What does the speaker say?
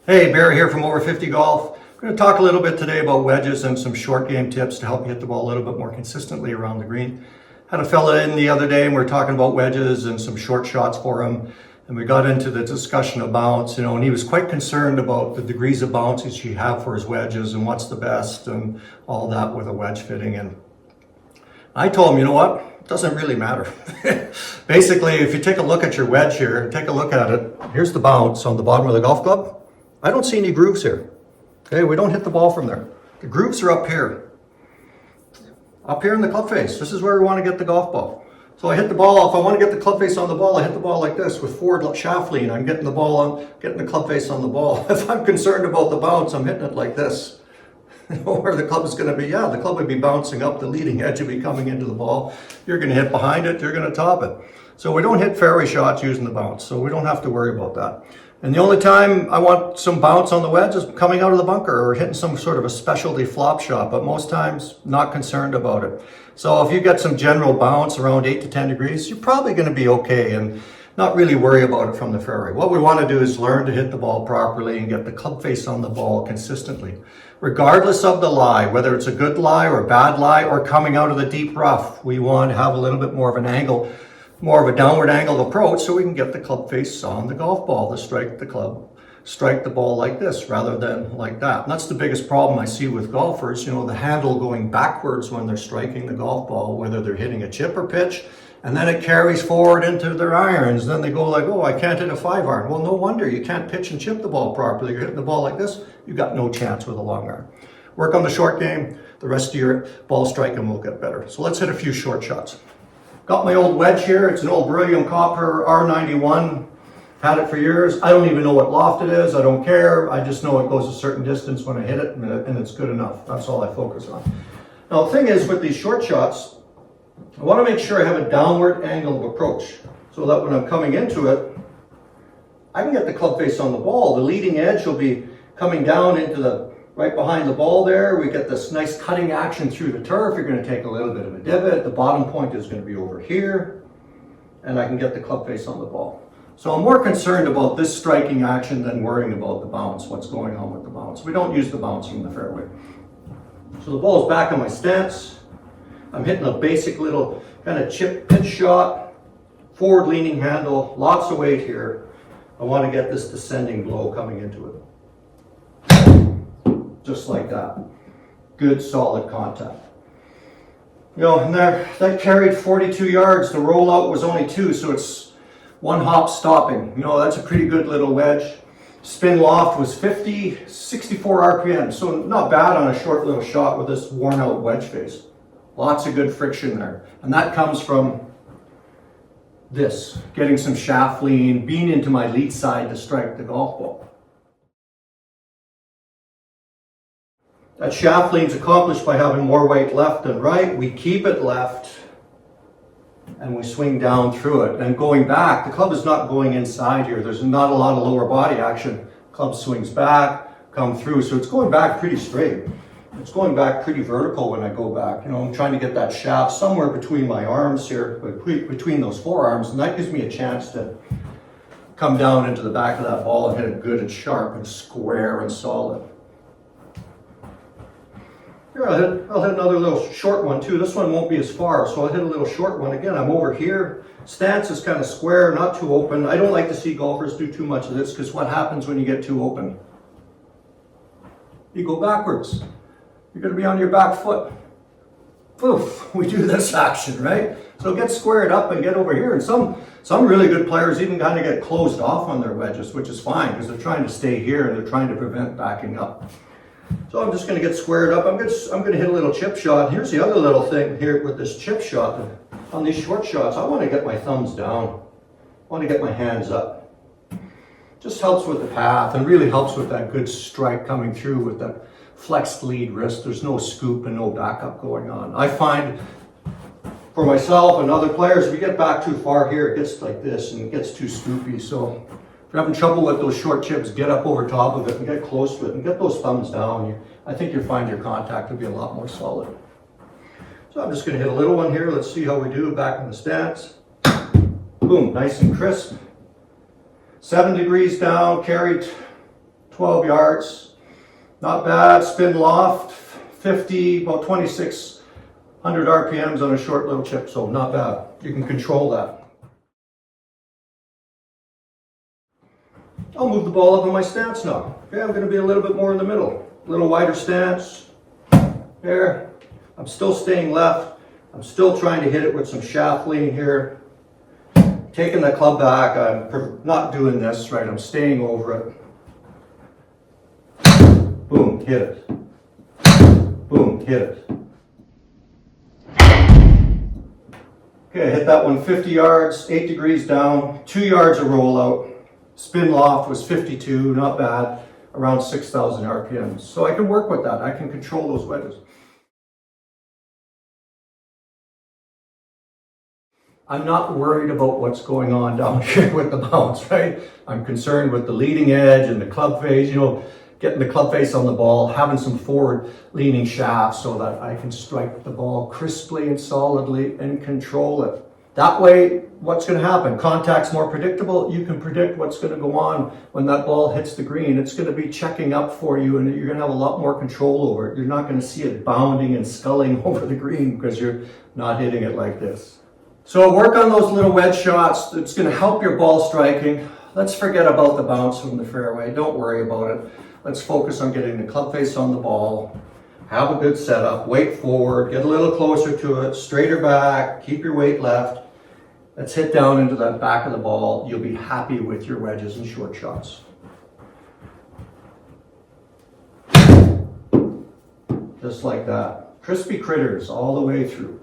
Hey, Barry here from Over 50 Golf. I'm going to talk a little bit today about wedges and some short game tips to help you hit the ball a little bit more consistently around the green. Had a fella in the other day and we were talking about wedges and some short shots for him. And we got into the discussion of bounce, and he was quite concerned about the degrees of bounce that you have for his wedges and what's the best and all that with a wedge fitting. And I told him, you know what? It doesn't really matter. Basically, if you take a look at your wedge here, take a look at it. Here's the bounce on the bottom of the golf club. I don't see any grooves here. Okay, we don't hit the ball from there. The grooves are up here. Up here in the club face. This is where we want to get the golf ball. So I hit the ball, if I want to get the club face on the ball, I hit the ball like this with forward shaft lean. I'm getting the ball on, getting the club face on the ball. If I'm concerned about the bounce, I'm hitting it like this. You know where the club is going to be? Yeah, the club would be bouncing up, the leading edge would be coming into the ball. You're going to hit behind it, you're going to top it. So we don't hit fairway shots using the bounce, so we don't have to worry about that. And the only time I want some bounce on the wedge is coming out of the bunker or hitting some sort of a specialty flop shot, but most times not concerned about it. So if you get some general bounce around 8 to 10 degrees, you're probably going to be okay and not really worry about it from the fairway. What we want to do is learn to hit the ball properly and get the club face on the ball consistently. Regardless of the lie, whether it's a good lie or a bad lie or coming out of the deep rough, we want to have a little bit more of an angle, more of a downward angled approach so we can get the club face on the golf ball to strike the ball like this rather than like that. And that's the biggest problem I see with golfers, the handle going backwards when they're striking the golf ball, whether they're hitting a chip or pitch, and then it carries forward into their irons. Then they go like, oh, I can't hit a 5-iron. Well, no wonder you can't pitch and chip the ball properly. You're hitting the ball like this, you've got no chance with a long iron. Work on the short game, the rest of your ball striking will get better. So let's hit a few short shots. Got my old wedge here. It's an old beryllium copper R91. Had it for years. I don't even know what loft it is. I don't care. I just know it goes a certain distance when I hit it, and it's good enough. That's all I focus on. Now, the thing is with these short shots, I want to make sure I have a downward angle of approach so that when I'm coming into it, I can get the club face on the ball. The leading edge will be coming down into the right behind the ball there. We get this nice cutting action through the turf. You're going to take a little bit of a divot. The bottom point is going to be over here, and I can get the club face on the ball. So I'm more concerned about this striking action than worrying about the bounce, what's going on with the bounce. We don't use the bounce from the fairway. So the ball's back in my stance. I'm hitting a basic little kind of chip pitch shot, forward leaning handle, lots of weight here. I want to get this descending blow coming into it. Just like that. Good solid contact. And that carried 42 yards. The rollout was only 2, so it's one hop stopping. That's a pretty good little wedge. Spin loft was 64 RPM, so not bad on a short little shot with this worn out wedge face. Lots of good friction there. And that comes from this, getting some shaft lean, being into my lead side to strike the golf ball. That shaft lean is accomplished by having more weight left than right. We keep it left and we swing down through it. And going back, the club is not going inside here. There's not a lot of lower body action. Club swings back, come through. So it's going back pretty straight. It's going back pretty vertical when I go back. I'm trying to get that shaft somewhere between my arms here, between those forearms, and that gives me a chance to come down into the back of that ball and hit it good and sharp and square and solid. Here, I'll hit another little short one too. This one won't be as far, so I'll hit a little short one. Again, I'm over here. Stance is kind of square, not too open. I don't like to see golfers do too much of this because what happens when you get too open? You go backwards. You're going to be on your back foot. Poof, we do this action, right? So get squared up and get over here. And some really good players even kind of get closed off on their wedges, which is fine because they're trying to stay here and they're trying to prevent backing up. So I'm just going to get squared up. I'm going to hit a little chip shot. Here's the other little thing here with this chip shot. On these short shots, I want to get my thumbs down. I want to get my hands up. Just helps with the path and really helps with that good strike coming through with that flexed lead wrist. There's no scoop and no backup going on. I find for myself and other players, if you get back too far here, it gets like this and it gets too scoopy. So if you're having trouble with those short chips, get up over top of it and get close to it and get those thumbs down. I think you'll find your contact will be a lot more solid. So I'm just going to hit a little one here. Let's see how we do back in the stance. Boom, nice and crisp. 7 degrees down, carried 12 yards. Not bad. Spin loft, 50, about 2,600 RPMs on a short little chip, so not bad. You can control that. I'll move the ball up in my stance now. Okay, I'm going to be a little bit more in the middle. A little wider stance. There. I'm still staying left. I'm still trying to hit it with some shaft lean here. Taking the club back. I'm not doing this, right? I'm staying over it. Boom, hit it. Boom, hit it. Okay, hit that one 50 yards, 8 degrees down, 2 yards of rollout. Spin loft was 52, not bad, around 6,000 RPMs. So I can work with that. I can control those wedges. I'm not worried about what's going on down here with the bounce, right? I'm concerned with the leading edge and the club face, getting the club face on the ball, having some forward leaning shafts so that I can strike the ball crisply and solidly and control it. That way, what's going to happen? Contact's more predictable. You can predict what's going to go on when that ball hits the green. It's going to be checking up for you, and you're going to have a lot more control over it. You're not going to see it bounding and sculling over the green because you're not hitting it like this. So work on those little wedge shots. It's going to help your ball striking. Let's forget about the bounce from the fairway. Don't worry about it. Let's focus on getting the club face on the ball. Have a good setup. Weight forward. Get a little closer to it. Straighter back. Keep your weight left. Let's hit down into that back of the ball. You'll be happy with your wedges and short shots. Just like that. Crispy critters all the way through.